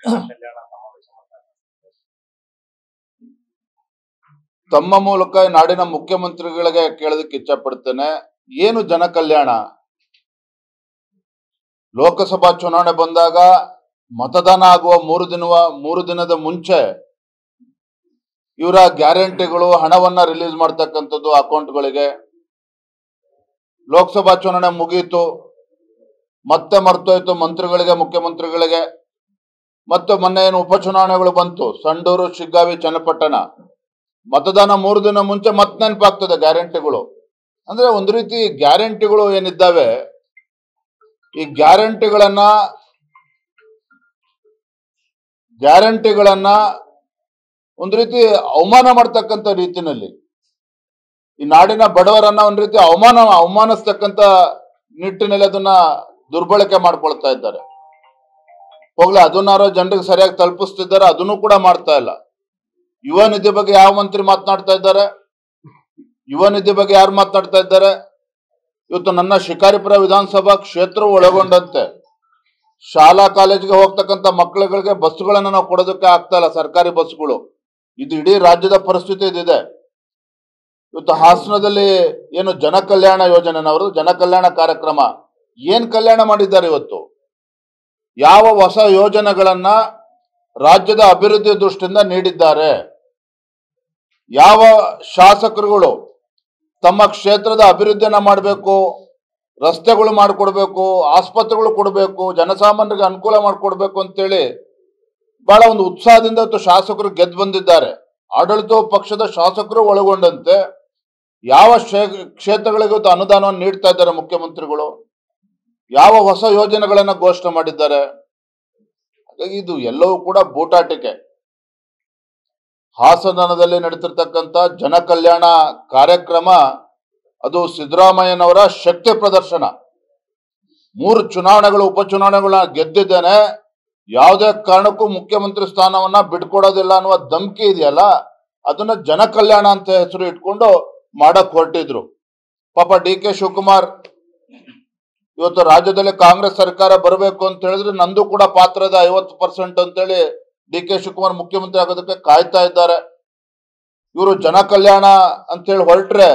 ಕಲ್ಯಾಣ ಸಮಾವೇಶ ಮಾಡ್ತಾರೆ. ತಮ್ಮ ಮೂಲಕ ನಾಡಿನ ಮುಖ್ಯಮಂತ್ರಿಗಳಿಗೆ ಕೇಳೋದಕ್ಕೆ ಇಚ್ಛೆ ಪಡ್ತೇನೆ, ಏನು ಜನ ಕಲ್ಯಾಣ? ಲೋಕಸಭಾ ಚುನಾವಣೆ ಬಂದಾಗ ಮತದಾನ ಆಗುವ ಮೂರು ದಿನದ ಮುಂಚೆ ಇವರ ಗ್ಯಾರಂಟಿಗಳು ಹಣವನ್ನ ರಿಲೀಸ್ ಮಾಡ್ತಕ್ಕಂಥದ್ದು ಅಕೌಂಟ್ಗಳಿಗೆ. ಲೋಕಸಭಾ ಚುನಾವಣೆ ಮುಗಿಯಿತು, ಮತ್ತೆ ಮರ್ತೋಯ್ತು ಮಂತ್ರಿಗಳಿಗೆ, ಮುಖ್ಯಮಂತ್ರಿಗಳಿಗೆ. ಮತ್ತೆ ಮೊನ್ನೆ ಏನು ಉಪಚುನಾವಣೆಗಳು ಬಂತು, ಸಂಡೂರು, ಶಿಗ್ಗಾವಿ, ಚನ್ನಪಟ್ಟಣ. ಮತದಾನ 3 ದಿನ ಮುಂಚೆ ಮತ್ತೆ ನೆನಪಾಗ್ತದೆ ಗ್ಯಾರಂಟಿಗಳು. ಅಂದ್ರೆ ಒಂದು ರೀತಿ ಗ್ಯಾರಂಟಿಗಳು ಏನಿದ್ದಾವೆ, ಈ ಗ್ಯಾರಂಟಿಗಳನ್ನ ಒಂದು ರೀತಿ ಅವಮಾನ ಮಾಡ್ತಕ್ಕಂಥ ರೀತಿನಲ್ಲಿ ಈ ನಾಡಿನ ಬಡವರನ್ನ ಒಂದು ರೀತಿ ಅವಮಾನಿಸ್ತಕ್ಕಂಥ ನಿಟ್ಟಿನಲ್ಲಿ ಅದನ್ನ ದುರ್ಬಳಕೆ ಮಾಡ್ಕೊಳ್ತಾ ಇದ್ದಾರೆ. ಹೋಗ್ಲಿ, ಅದನ್ನಾರೋ ಜನರಿಗೆ ಸರಿಯಾಗಿ ತಲುಪಿಸ್ತಿದ್ದಾರೆ, ಅದನ್ನು ಕೂಡ ಮಾಡ್ತಾ ಇಲ್ಲ. ಯುವ ನಿಧಿ ಬಗ್ಗೆ ಯಾವ ಮಂತ್ರಿ ಮಾತನಾಡ್ತಾ ಇದ್ದಾರೆ? ಯುವ ನಿಧಿ ಬಗ್ಗೆ ಯಾರು ಮಾತನಾಡ್ತಾ ಇದ್ದಾರೆ? ಇವತ್ತು ನನ್ನ ಶಿಕಾರಿಪುರ ವಿಧಾನಸಭಾ ಕ್ಷೇತ್ರವು ಒಳಗೊಂಡಂತೆ ಶಾಲಾ ಕಾಲೇಜಿಗೆ ಹೋಗ್ತಕ್ಕಂಥ ಮಕ್ಕಳುಗಳಿಗೆ ಬಸ್ಸುಗಳನ್ನ ನಾವು ಕೊಡೋದಕ್ಕೆ ಆಗ್ತಾ ಇಲ್ಲ, ಸರ್ಕಾರಿ ಬಸ್ಸುಗಳು. ಇದು ಇಡೀ ರಾಜ್ಯದ ಪರಿಸ್ಥಿತಿ ಇದಿದೆ. ಇವತ್ತು ಹಾಸನದಲ್ಲಿ ಏನು ಜನ ಕಲ್ಯಾಣ ಯೋಜನೆನವರು, ಜನ ಕಲ್ಯಾಣ ಕಾರ್ಯಕ್ರಮ ಏನ್ ಕಲ್ಯಾಣ ಮಾಡಿದ್ದಾರೆ? ಇವತ್ತು ಯಾವ ಹೊಸ ಯೋಜನೆಗಳನ್ನ ರಾಜ್ಯದ ಅಭಿವೃದ್ಧಿ ದೃಷ್ಟಿಯಿಂದ ನೀಡಿದ್ದಾರೆ? ಯಾವ ಶಾಸಕರುಗಳು ತಮ್ಮ ಕ್ಷೇತ್ರದ ಅಭಿವೃದ್ಧಿಯನ್ನ ಮಾಡಬೇಕು, ರಸ್ತೆಗಳು ಮಾಡಿಕೊಡ್ಬೇಕು, ಆಸ್ಪತ್ರೆಗಳು ಕೊಡಬೇಕು, ಜನಸಾಮಾನ್ಯರಿಗೆ ಅನುಕೂಲ ಮಾಡಿಕೊಡ್ಬೇಕು ಅಂತೇಳಿ ಬಹಳ ಒಂದು ಉತ್ಸಾಹದಿಂದ ಇವತ್ತು ಶಾಸಕರು ಗೆದ್ದು ಬಂದಿದ್ದಾರೆ. ಆಡಳಿತ ಪಕ್ಷದ ಶಾಸಕರು ಒಳಗೊಂಡಂತೆ ಯಾವ ಕ್ಷೇತ್ರಗಳಿಗೆ ಇವತ್ತು ಅನುದಾನವನ್ನು ನೀಡ್ತಾ ಇದ್ದಾರೆ ಮುಖ್ಯಮಂತ್ರಿಗಳು? ಯಾವ ಹೊಸ ಯೋಜನೆಗಳನ್ನ ಘೋಷಣೆ ಮಾಡಿದ್ದಾರೆ? ಹಾಗಾಗಿ ಇದು ಎಲ್ಲವೂ ಕೂಡ ಬೂಟಾಟಿಕೆ. ಹಾಸನದಲ್ಲಿ ನಡೀತಿರ್ತಕ್ಕಂಥ ಜನ ಕಲ್ಯಾಣ ಕಾರ್ಯಕ್ರಮ ಅದು ಸಿದ್ದರಾಮಯ್ಯನವರ ಶಕ್ತಿ ಪ್ರದರ್ಶನ. 3 ಚುನಾವಣೆಗಳು, ಉಪಚುನಾವಣೆಗಳನ್ನ ಗೆದ್ದಿದ್ದೇನೆ, ಯಾವುದೇ ಕಾರಣಕ್ಕೂ ಮುಖ್ಯಮಂತ್ರಿ ಸ್ಥಾನವನ್ನ ಬಿಟ್ಕೊಡೋದಿಲ್ಲ ಅನ್ನುವ ಧಮಕಿ ಇದೆಯಲ್ಲ, ಅದನ್ನ ಜನ ಕಲ್ಯಾಣ ಅಂತ ಹೆಸರು ಇಟ್ಕೊಂಡು ಮಾಡಕ್ ಹೊರಟಿದ್ರು. ಪಾಪ DK ಶಿವಕುಮಾರ್ ಇವತ್ತು ರಾಜ್ಯದಲ್ಲಿ ಕಾಂಗ್ರೆಸ್ ಸರ್ಕಾರ ಬರಬೇಕು ಅಂತ ಹೇಳಿದ್ರೆ ನಂದು ಕೂಡ ಪಾತ್ರದ 50% ಅಂತೇಳಿ DK ಶಿವಕುಮಾರ್ ಮುಖ್ಯಮಂತ್ರಿ ಆಗೋದಕ್ಕೆ ಕಾಯ್ತಾ ಇದ್ದಾರೆ. ಇವರು ಜನ ಕಲ್ಯಾಣ ಅಂತೇಳಿ ಹೊರಟ್ರೆ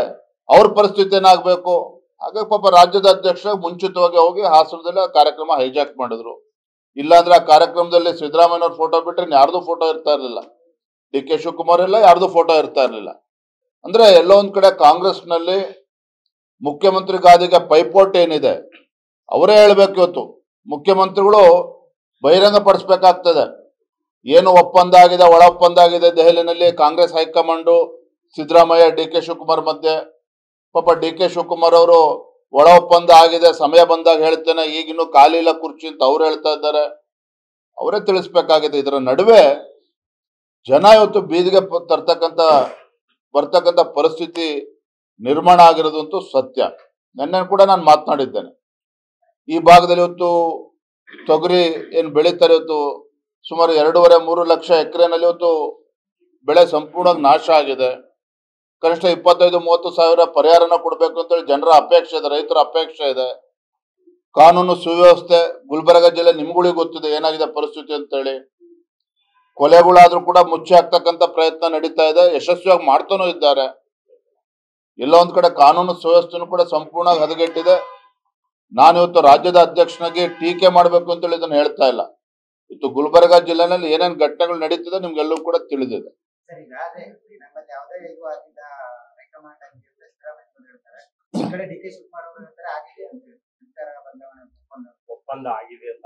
ಅವ್ರ ಪರಿಸ್ಥಿತಿ ಏನಾಗಬೇಕು? ಹಾಗಾಗಿ ಪಾಪ ರಾಜ್ಯದ ಅಧ್ಯಕ್ಷ ಮುಂಚಿತವಾಗಿ ಹೋಗಿ ಹಾಸನದಲ್ಲಿ ಆ ಕಾರ್ಯಕ್ರಮ ಹೈಜಾಕ್ ಮಾಡಿದ್ರು. ಇಲ್ಲಾಂದ್ರೆ ಆ ಕಾರ್ಯಕ್ರಮದಲ್ಲಿ ಸಿದ್ದರಾಮಯ್ಯನವ್ರ ಫೋಟೋ ಬಿಟ್ರೆ ಯಾರ್ದು ಫೋಟೋ ಇರ್ತಾ ಇರಲಿಲ್ಲ, DK ಶಿವಕುಮಾರ್ ಇಲ್ಲ, ಯಾರ್ದು ಫೋಟೋ ಇರ್ತಾ ಇರಲಿಲ್ಲ. ಅಂದ್ರೆ ಎಲ್ಲೋ ಒಂದ್ ಕಡೆ ಕಾಂಗ್ರೆಸ್ನಲ್ಲಿ ಮುಖ್ಯಮಂತ್ರಿ ಗಾದಿಗೆ ಪೈಪೋಟಿ ಏನಿದೆ ಅವರೇ ಹೇಳ್ಬೇಕು. ಇವತ್ತು ಮುಖ್ಯಮಂತ್ರಿಗಳು ಬಹಿರಂಗ ಪಡಿಸ್ಬೇಕಾಗ್ತದೆ ಏನು ಒಪ್ಪಂದ ಆಗಿದೆ, ಒಳ ಒಪ್ಪಂದ ಆಗಿದೆ ದೆಹಲಿನಲ್ಲಿ ಕಾಂಗ್ರೆಸ್ ಹೈಕಮಾಂಡು ಸಿದ್ದರಾಮಯ್ಯ DK ಶಿವಕುಮಾರ್ ಮಧ್ಯೆ. ಪಾಪ DK ಶಿವಕುಮಾರ್ ಅವರು ಒಳ ಒಪ್ಪಂದ ಆಗಿದೆ, ಸಮಯ ಬಂದಾಗ ಹೇಳ್ತೇನೆ, ಈಗಿನ್ನೂ ಖಾಲಿ ಇಲ್ಲ ಕುರ್ಚಿ ಅಂತ ಅವ್ರು ಹೇಳ್ತಾ ಇದ್ದಾರೆ. ಅವರೇ ತಿಳಿಸ್ಬೇಕಾಗಿದೆ. ಇದರ ನಡುವೆ ಜನ ಇವತ್ತು ಬೀದಿಗೆ ಬರ್ತಕ್ಕಂಥ ಪರಿಸ್ಥಿತಿ ನಿರ್ಮಾಣ ಆಗಿರೋದಂತೂ ಸತ್ಯ. ನಿನ್ನೆ ಕೂಡ ನಾನು ಮಾತನಾಡಿದ್ದೇನೆ. ಈ ಭಾಗದಲ್ಲಿ ಇವತ್ತು ತೊಗರಿ ಏನು ಬೆಳೀತಾರೆ, ಇವತ್ತು ಸುಮಾರು 2.5-3 ಲಕ್ಷ ಎಕರೆನಲ್ಲಿ ಇವತ್ತು ಬೆಳೆ ಸಂಪೂರ್ಣವಾಗಿ ನಾಶ ಆಗಿದೆ. ಕನಿಷ್ಠ 25-30 ಸಾವಿರ ಪರಿಹಾರನ ಕೊಡಬೇಕು ಅಂತೇಳಿ ಜನರ ಅಪೇಕ್ಷೆ ಇದೆ, ರೈತರ ಅಪೇಕ್ಷೆ ಇದೆ. ಕಾನೂನು ಸುವ್ಯವಸ್ಥೆ ಗುಲ್ಬರ್ಗ ಜಿಲ್ಲೆ ನಿಮ್ಗಳಿಗೆ ಗೊತ್ತಿದೆ ಏನಾಗಿದೆ ಪರಿಸ್ಥಿತಿ ಅಂತೇಳಿ. ಕೊಲೆಗಳಾದ್ರೂ ಕೂಡ ಮುಚ್ಚಿ ಹಾಕ್ತಕ್ಕಂಥ ಪ್ರಯತ್ನ ನಡೀತಾ ಇದೆ, ಯಶಸ್ವಿಯಾಗಿ ಮಾಡ್ತಾನೂ ಇದ್ದಾರೆ. ಎಲ್ಲ ಒಂದ್ ಕಡೆ ಕಾನೂನು ಸುವ್ಯವಸ್ಥೆನೂ ಕೂಡ ಸಂಪೂರ್ಣವಾಗಿ ಹದಗೆಟ್ಟಿದೆ. ನಾನಿವತ್ತು ರಾಜ್ಯದ ಅಧ್ಯಕ್ಷನಾಗಿ ಟೀಕೆ ಮಾಡ್ಬೇಕು ಅಂತೇಳಿ ಇದನ್ನ ಹೇಳ್ತಾ ಇಲ್ಲ. ಇವತ್ತು ಗುಲ್ಬರ್ಗ ಜಿಲ್ಲೆನಲ್ಲಿ ಏನೇನು ಘಟನೆಗಳು ನಡೀತಿದೆ ನಿಮ್ಗೆಲ್ಲೂ ಕೂಡ ತಿಳಿದಿದೆ. ಒಪ್ಪಂದ ಆಗಿದೆ ಅಂತ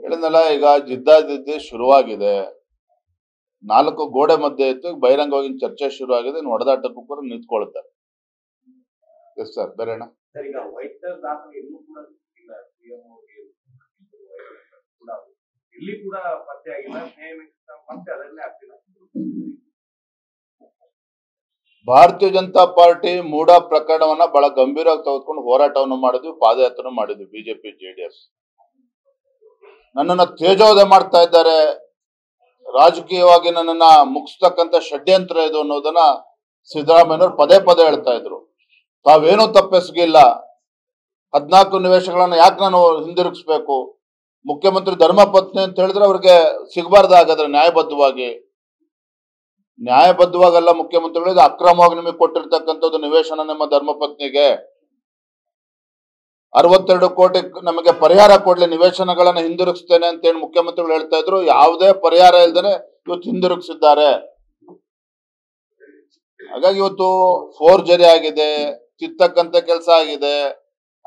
ಹೇಳಿದ್ನಲ್ಲ, ಈಗ ಜಿದ್ದಾಜಿದ್ದಿ ಶುರುವಾಗಿದೆ. 4 ಗೋಡೆ ಮಧ್ಯೆ ಇತ್ತು, ಬಹಿರಂಗವಾಗಿ ಚರ್ಚೆ ಶುರು ಆಗಿದೆ. ಇನ್ನು ಹೊಡೆದಾಟಕ್ಕೂ ಕೂಡ ನಿಂತ್ಕೊಳ್ತಾರೆ. ಎಸ್ ಸರ್, ಬೇರೆಣ್ಣ ಈಗ ವೈದ್ಯರ ದಾಖಲೆ ಎಲ್ಲೂ ಕೂಡ ಇಲ್ಲಿ ಕೂಡ ಪತ್ತೆ ಆಗಿಲ್ಲ, ಮತ್ತೆ ಅದನ್ನೇ ಆಗ್ತಿಲ್ಲ. ಭಾರತೀಯ ಜನತಾ ಪಾರ್ಟಿ ಮೂಡ ಪ್ರಕರಣವನ್ನ ಬಹಳ ಗಂಭೀರವಾಗಿ ತೆಗೆದುಕೊಂಡು ಹೋರಾಟವನ್ನು ಮಾಡಿದ್ವಿ, ಪಾದಯಾತ್ರೆ ಮಾಡಿದ್ವಿ. ಬಿಜೆಪಿ JDS ನನ್ನನ್ನ ತೇಜೋವಧೆ ಮಾಡ್ತಾ ಇದ್ದಾರೆ, ರಾಜಕೀಯವಾಗಿ ನನ್ನನ್ನ ಮುಗಿಸ್ತಕ್ಕಂಥ ಷಡ್ಯಂತ್ರ ಇದು ಅನ್ನೋದನ್ನ ಸಿದ್ದರಾಮಯ್ಯನವರು ಪದೇ ಹೇಳ್ತಾ ಇದ್ರು. ತಾವೇನೂ ತಪ್ಪೆಸಗಿಲ್ಲ, 14 ನಿವೇಶನಗಳನ್ನ ಯಾಕೆ ನಾನು ಹಿಂದಿರುಗಿಸ್ಬೇಕು, ಮುಖ್ಯಮಂತ್ರಿ ಧರ್ಮಪತ್ನಿ ಅಂತ ಹೇಳಿದ್ರೆ ಅವ್ರಿಗೆ ಸಿಗಬಾರ್ದು. ಹಾಗಾದ್ರೆ ನ್ಯಾಯಬದ್ಧವಾಗಲ್ಲ ಮುಖ್ಯಮಂತ್ರಿಗಳು. ಇದು ಅಕ್ರಮವಾಗಿ ನಿಮಗೆ ಕೊಟ್ಟಿರ್ತಕ್ಕಂಥದ್ದು ನಿವೇಶನ ನಿಮ್ಮ ಧರ್ಮಪತ್ನಿಗೆ. 62 ಕೋಟಿ ನಮಗೆ ಪರಿಹಾರ ಕೊಡ್ಲಿ, ನಿವೇಶನಗಳನ್ನ ಹಿಂದಿರುಗಿಸ್ತೇನೆ ಅಂತ ಹೇಳಿ ಮುಖ್ಯಮಂತ್ರಿಗಳು ಹೇಳ್ತಾ ಇದ್ರು. ಯಾವುದೇ ಪರಿಹಾರ ಇಲ್ದೇನೆ ಇವತ್ತು ಹಿಂದಿರುಗಿಸಿದ್ದಾರೆ. ಹಾಗಾಗಿ ಇವತ್ತು ಫೋರ್ಜರಿ ಆಗಿದೆ, ಕಿತ್ತಕ್ಕಂತ ಕೆಲಸ ಆಗಿದೆ,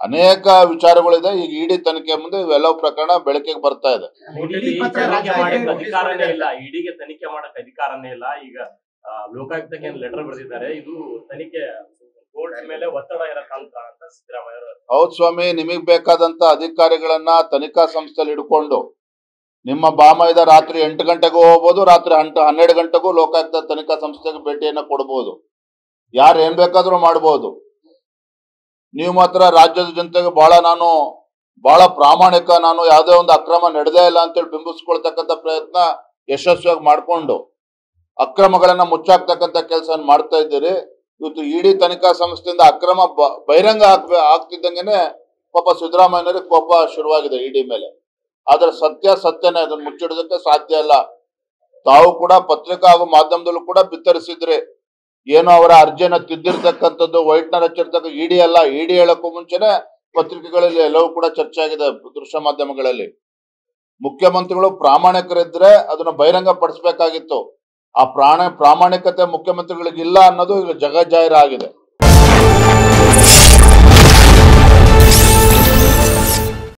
ಅನೇಕ ವಿಚಾರಗಳಿದೆ. ಈಗ ಇಡಿ ತನಿಖೆ ಮುಂದೆ ಇವೆಲ್ಲವೂ ಪ್ರಕರಣ ಬೆಳಕಿಗೆ ಬರ್ತಾ ಇದೆ. ಅಧಿಕಾರನೇ ಇಲ್ಲ, ಇಡಿಗೆ ತನಿಖೆ ಮಾಡಕ್ ಅಧಿಕಾರನೇ ಇಲ್ಲ. ಈಗ ಲೋಕಾಯುಕ್ತಕ್ಕೆ ಲೆಟರ್ ಬರೆದಿದ್ದಾರೆ. ಇದು ತನಿಖೆ ಕೋರ್ಟ್ ಮೇಲೆ ಒತ್ತಡ ಇರತ್ತಂತ ಅಂತ ಸಿದ್ದರಾಮಯ್ಯ. ಹೌದು ಸ್ವಾಮಿ, ನಿಮಗ್ ಬೇಕಾದಂತ ಅಧಿಕಾರಿಗಳನ್ನ ತನಿಖಾ ಸಂಸ್ಥೆಯಲ್ಲಿ ಹಿಡ್ಕೊಂಡು ನಿಮ್ಮ ಬಾಮೈದ ರಾತ್ರಿ 8 ಗಂಟೆಗೂ ಹೋಗ್ಬೋದು, ರಾತ್ರಿ 12 ಗಂಟೆಗೂ ಲೋಕಾಯುಕ್ತ ತನಿಖಾ ಸಂಸ್ಥೆಗೆ ಭೇಟಿಯನ್ನ ಕೊಡ್ಬೋದು. ಯಾರು ಏನ್ ಬೇಕಾದ್ರೂ ಮಾಡ್ಬೋದು. ನೀವು ಮಾತ್ರ ರಾಜ್ಯದ ಜನತೆಗೆ ಬಹಳ ಪ್ರಾಮಾಣಿಕ, ನಾನು ಯಾವುದೇ ಒಂದು ಅಕ್ರಮ ನಡೆದೇ ಇಲ್ಲ ಅಂತೇಳಿ ಬಿಂಬಿಸ್ಕೊಳ್ತಕ್ಕಂಥ ಪ್ರಯತ್ನ ಯಶಸ್ವಿಯಾಗಿ ಮಾಡ್ಕೊಂಡು ಅಕ್ರಮಗಳನ್ನ ಮುಚ್ಚಾಕ್ತಕ್ಕಂಥ ಕೆಲಸ ಮಾಡ್ತಾ ಇದ್ದೀರಿ. ಇವತ್ತು ಇಡಿ ತನಿಖಾ ಸಂಸ್ಥೆಯಿಂದ ಅಕ್ರಮ ಬಹಿರಂಗ ಆಗ್ತಿದ್ದಂಗೆನೆ ಪಾಪ ಸಿದ್ದರಾಮಯ್ಯನವರಿಗೆ ಕೋಪ ಶುರುವಾಗಿದೆ ಇಡಿ ಮೇಲೆ. ಆದ್ರೆ ಸತ್ಯನೇ, ಅದನ್ನು ಮುಚ್ಚಿಡೋದಕ್ಕೆ ಸಾಧ್ಯ ಇಲ್ಲ. ತಾವು ಕೂಡ ಪತ್ರಿಕಾ ಹಾಗೂ ಮಾಧ್ಯಮದಲ್ಲೂ ಕೂಡ ಬಿತ್ತರಿಸಿದ್ರಿ. ಏನೋ ಅವರ ಅರ್ಜಿಯನ್ನ ತಿದ್ದಿರ್ತಕ್ಕಂಥದ್ದು ವೈಟ್ನರ್ ಹಚ್ಚಿರ್ತಕ್ಕ ಇಡಿ ಅಲ್ಲ. ಇಡಿ ಹೇಳಕ್ಕೂ ಮುಂಚೆನೆ ಪತ್ರಿಕೆಗಳಲ್ಲಿ ಎಲ್ಲವೂ ಕೂಡ ಚರ್ಚೆ ಆಗಿದೆ, ದೃಶ್ಯ ಮಾಧ್ಯಮಗಳಲ್ಲಿ. ಮುಖ್ಯಮಂತ್ರಿಗಳು ಪ್ರಾಮಾಣಿಕರಿದ್ರೆ ಅದನ್ನ ಬಹಿರಂಗ ಪಡಿಸ್ಬೇಕಾಗಿತ್ತು. ಆ ಪ್ರಾಮಾಣಿಕತೆ ಮುಖ್ಯಮಂತ್ರಿಗಳಿಗಿಲ್ಲ ಅನ್ನೋದು ಈಗ ಜಗಜ್ಜಾಹಿರ ಆಗಿದೆ.